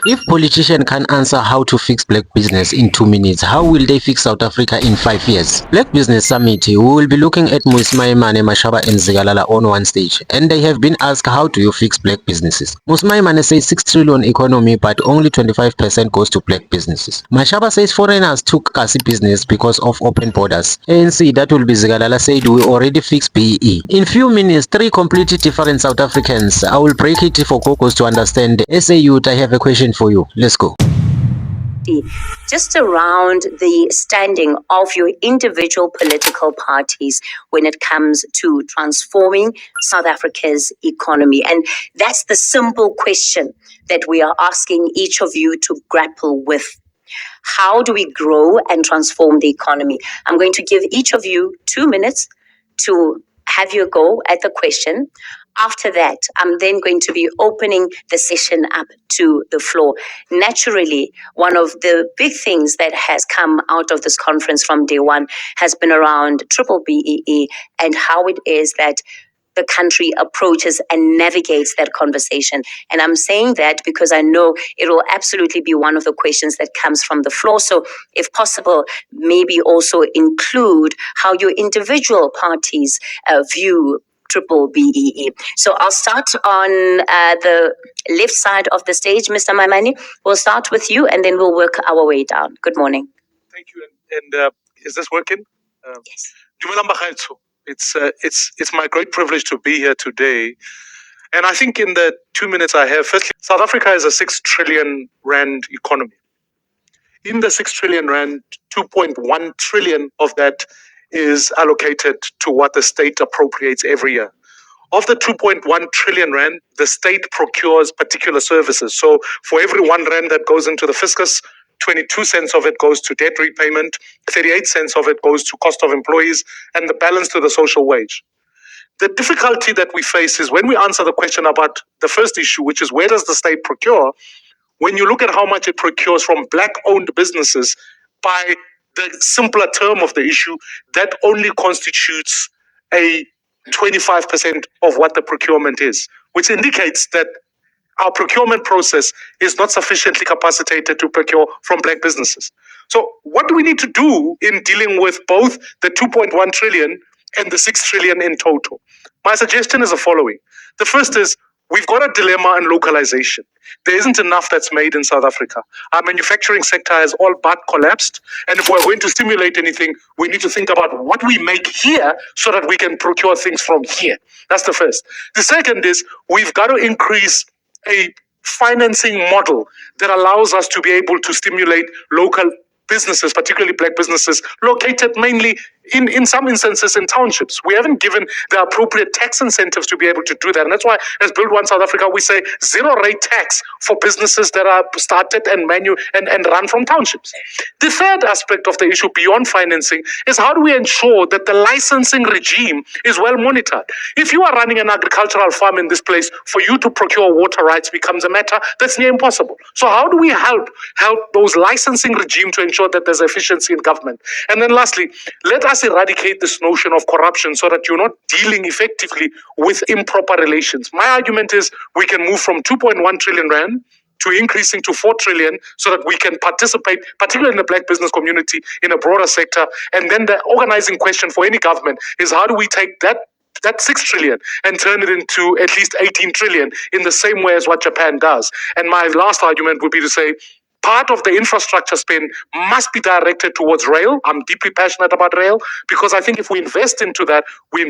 If politicians can answer how to fix black business in 2 minutes, how will they fix South Africa in 5 years? Black Business Summit, we will be looking at Musmaimane, Mashaba and Zigalala on one stage, and they have been asked how do you fix black businesses. Musmaimane says 6 trillion economy but only 25% goes to black businesses. Mashaba says foreigners took Kasi business because of open borders. ANC, that will be Zigalala, said we already fixed BEE. In few minutes, three completely different South Africans. I will break it for Cocos to understand. SA Youth, I have a question for you. Let's go. Just around the standing of your individual political parties when it comes to transforming South Africa's economy. And that's the simple question that we are asking each of you to grapple with. How do we grow and transform the economy? I'm going to give each of you 2 minutes to have your go at the question. After that, I'm then going to be opening the session up to the floor. Naturally, one of the big things that has come out of this conference from day one has been around triple BEE and how it is that the country approaches and navigates that conversation. And I'm saying that because I know it will absolutely be one of the questions that comes from the floor. So if possible, maybe also include how your individual parties view triple BEE. So I'll start on the left side of the stage, Mr. Maimane. We'll start with you and then we'll work our way down. Good morning. Thank you. And is this working? Yes. It's my great privilege to be here today. And I think in the 2 minutes I have, firstly, South Africa is a 6 trillion rand economy. In the 6 trillion rand, 2.1 trillion of that is allocated to what the state appropriates every year. Of the 2.1 trillion rand, the state procures particular services. So for every 1 rand that goes into the fiscus, 22 cents of it goes to debt repayment, 38 cents of it goes to cost of employees, and the balance to the social wage. The difficulty that we face is when we answer the question about the first issue, which is where does the state procure? When you look at how much it procures from black-owned businesses, by the simpler term of the issue, that only constitutes a 25% of what the procurement is, which indicates that our procurement process is not sufficiently capacitated to procure from black businesses. So what do we need to do in dealing with both the 2.1 trillion and the 6 trillion in total? My suggestion is the following. The first is we've got a dilemma in localization. There isn't enough that's made in South Africa. Our manufacturing sector has all but collapsed. And if we're going to stimulate anything, we need to think about what we make here so that we can procure things from here. That's the first. The second is we've got to increase a financing model that allows us to be able to stimulate local businesses, particularly black businesses, located mainly in some instances in townships. We haven't given the appropriate tax incentives to be able to do that. And that's why, as Build One South Africa, we say zero rate tax for businesses that are started and run from townships. The third aspect of the issue beyond financing is how do we ensure that the licensing regime is well monitored? If you are running an agricultural farm in this place, for you to procure water rights becomes a matter that's near impossible. So how do we help those licensing regime to ensure that there's efficiency in government? And then lastly, let us eradicate this notion of corruption so that you're not dealing effectively with improper relations. My argument is we can move from 2.1 trillion rand to increasing to 4 trillion so that we can participate, particularly in the black business community, in a broader sector. And then the organizing question for any government is how do we take that 6 trillion and turn it into at least 18 trillion in the same way as what Japan does. And my last argument would be to say, part of the infrastructure spend must be directed towards rail. I'm deeply passionate about rail because I think if we invest into that, we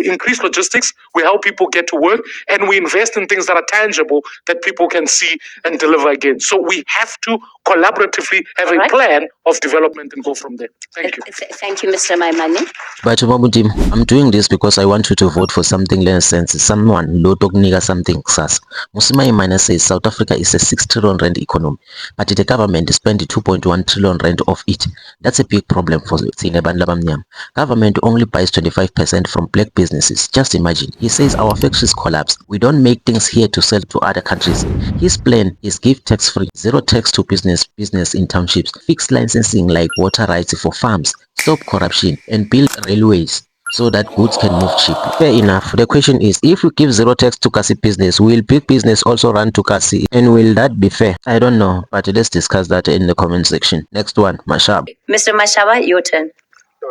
increase logistics, we help people get to work, and we invest in things that are tangible that people can see and deliver again. So we have to collaboratively have a plan of development and go from there. Thank you. Thank you, Mr. Maimane. But Mabudim, I'm doing this because I want you to vote for something less sense. Someone Lotokniga something sas. Musmaimane says South Africa is a 6 trillion rand economy, but the government spent 2.1 trillion rand of it. That's a big problem for Zinebandlabamnyam. Government only buys 25% from black businesses. Just imagine. He says our factories collapse. We don't make things here to sell to other countries. His plan is give tax-free, zero tax to business in townships, fix licensing like water rights for farms, stop corruption, and build railways. so that goods can move cheaply. Fair enough. The question is, if we give zero tax to Kasi business, will big business also run to Kasi? And will that be fair? I don't know, but let's discuss that in the comment section. Next one, Mashaba. Mr. Mashaba, your turn.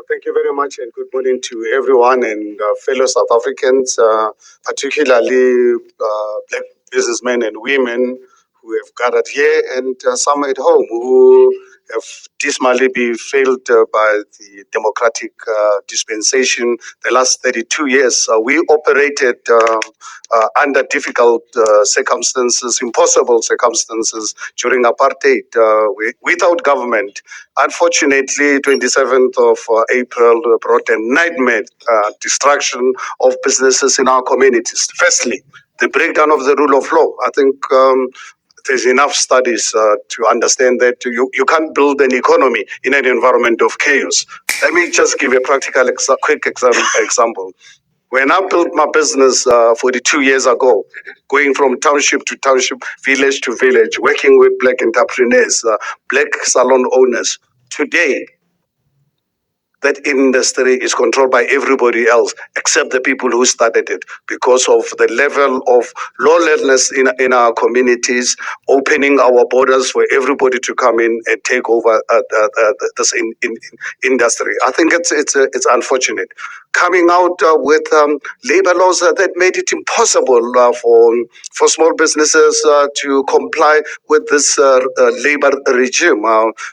Thank you very much, and good morning to everyone and fellow South Africans, particularly black businessmen and women who have gathered here, and some at home who have dismally been failed by the democratic dispensation the last 32 years. We operated under difficult circumstances, impossible circumstances during apartheid without government. Unfortunately, 27th of April brought a nightmare destruction of businesses in our communities. Firstly, the breakdown of the rule of law. I think there's enough studies to understand that you can't build an economy in an environment of chaos. Let me just give a practical, quick example. When I built my business 42 years ago, going from township to township, village to village, working with black entrepreneurs, black salon owners, today, that industry is controlled by everybody else except the people who started it because of the level of lawlessness in our communities, opening our borders for everybody to come in and take over this industry. I think it's unfortunate. Coming out with labor laws that made it impossible for small businesses to comply with this labor regime.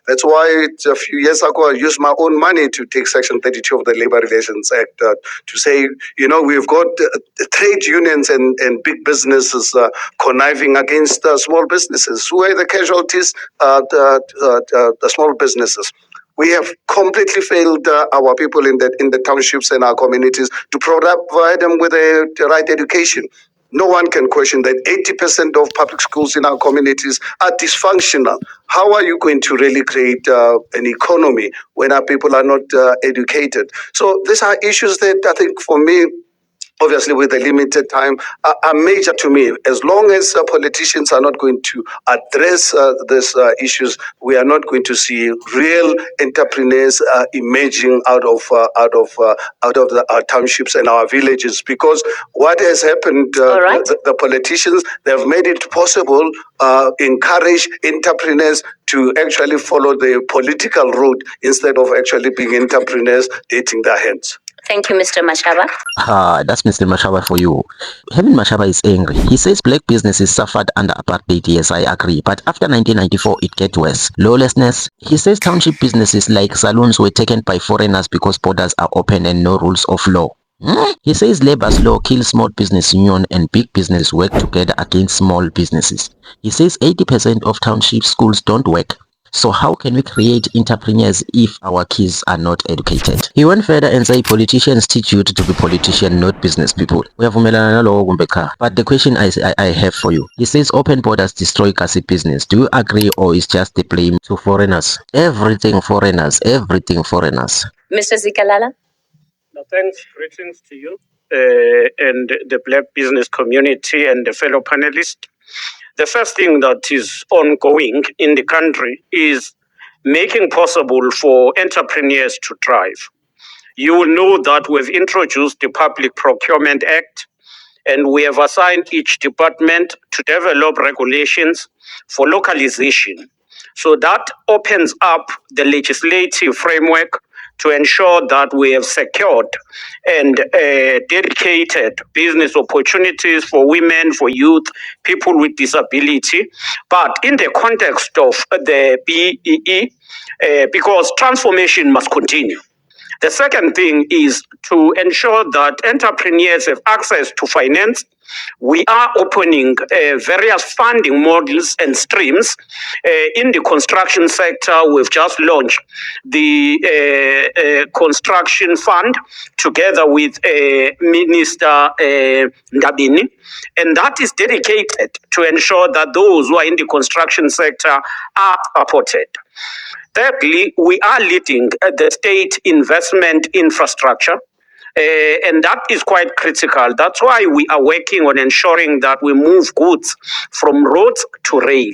That's why a few years ago I used my own money to take Section 32 of the Labor Relations Act to say, we've got trade unions and big businesses conniving against small businesses. Who are the casualties? The small businesses. We have completely failed our people in the townships and our communities to provide them with the right education. No one can question that 80% of public schools in our communities are dysfunctional. How are you going to really create an economy when our people are not educated? So these are issues that I think for me, obviously with the limited time, are major to me. As long as politicians are not going to address these issues, we are not going to see real entrepreneurs emerging out of our townships and our villages. Because what has happened, right. the politicians, they have made it possible, encourage entrepreneurs to actually follow the political route instead of actually being entrepreneurs dating their hands. Thank you, Mr. Mashaba. That's Mr. Mashaba for you. Helen Mashaba is angry. He says black businesses suffered under apartheid. Yes, I agree. But after 1994, it gets worse. Lawlessness. He says township businesses like saloons were taken by foreigners because borders are open and no rules of law. He says labor's law kills small business union and big business work together against small businesses. He says 80% of township schools don't work. So how can we create entrepreneurs if our kids are not educated? He went further and said politicians teach you to be politicians, not business people. But the question I have for you, he says open borders destroy Kasi business. Do you agree, or is just the blame to foreigners? Everything foreigners, everything foreigners. Mr. Zikalala? Thanks, greetings to you and the black business community and the fellow panelists. The first thing that is ongoing in the country is making possible for entrepreneurs to thrive. You will know that we've introduced the Public Procurement Act, and we have assigned each department to develop regulations for localization. So that opens up the legislative framework to ensure that we have secured and dedicated business opportunities for women, for youth, people with disability. But in the context of the BEE, because transformation must continue. The second thing is to ensure that entrepreneurs have access to finance. We are opening various funding models and streams. In the construction sector, we've just launched the construction fund together with Minister Ndabini, and that is dedicated to ensure that those who are in the construction sector are supported. Thirdly, we are leading the state investment infrastructure. And that is quite critical. That's why we are working on ensuring that we move goods from roads to rail.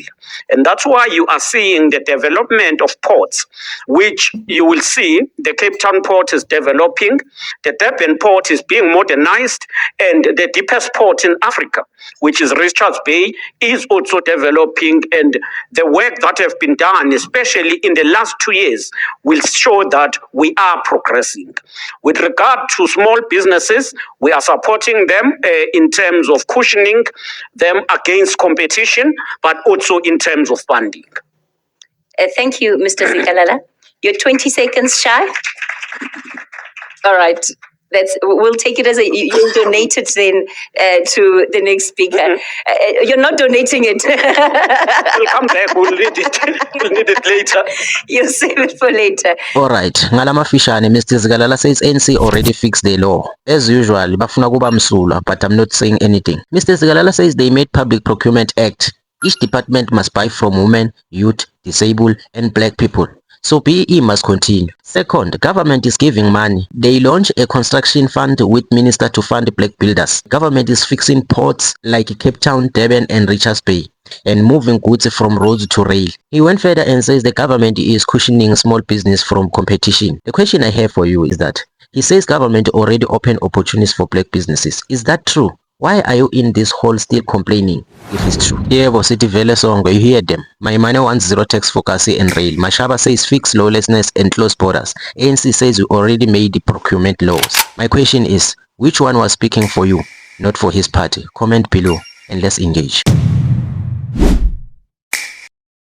And that's why you are seeing the development of ports, which you will see the Cape Town port is developing, the Durban port is being modernized, and the deepest port in Africa, which is Richards Bay, is also developing. And the work that have been done, especially in the last 2 years, will show that we are progressing. With regard to small businesses, we are supporting them in terms of cushioning them against competition, but also in terms of funding. Thank you, Mr. Zikalala. You're 20 seconds shy. All right. We'll take it as you donated then to the next speaker. You're not donating it. We'll come back. We'll need it. We'll need it later. You'll save it for later. Alright, ngalama fishane, Mr. Zikalala says ANC already fixed the law. As usual, bafuna kuba msulwa, but I'm not saying anything. Mr. Zikalala says they made Public Procurement Act. Each department must buy from women, youth, disabled, and black people. So PE must continue. Second, government is giving money. They launch a construction fund with minister to fund black builders. Government is fixing ports like Cape Town, Durban, and Richards Bay, and moving goods from roads to rail. He went further and says the government is cushioning small business from competition. The question I have for you is that he says government already opened opportunities for black businesses. Is that true? Why are you in this hole still complaining if it's true? Yebo sithi vele sonke, you hear them. Maimane wants zero tax for Kasi and rail. Mashaba says fix lawlessness and close borders. ANC says we already made the procurement laws. My question is, which one was speaking for you, not for his party? Comment below and let's engage.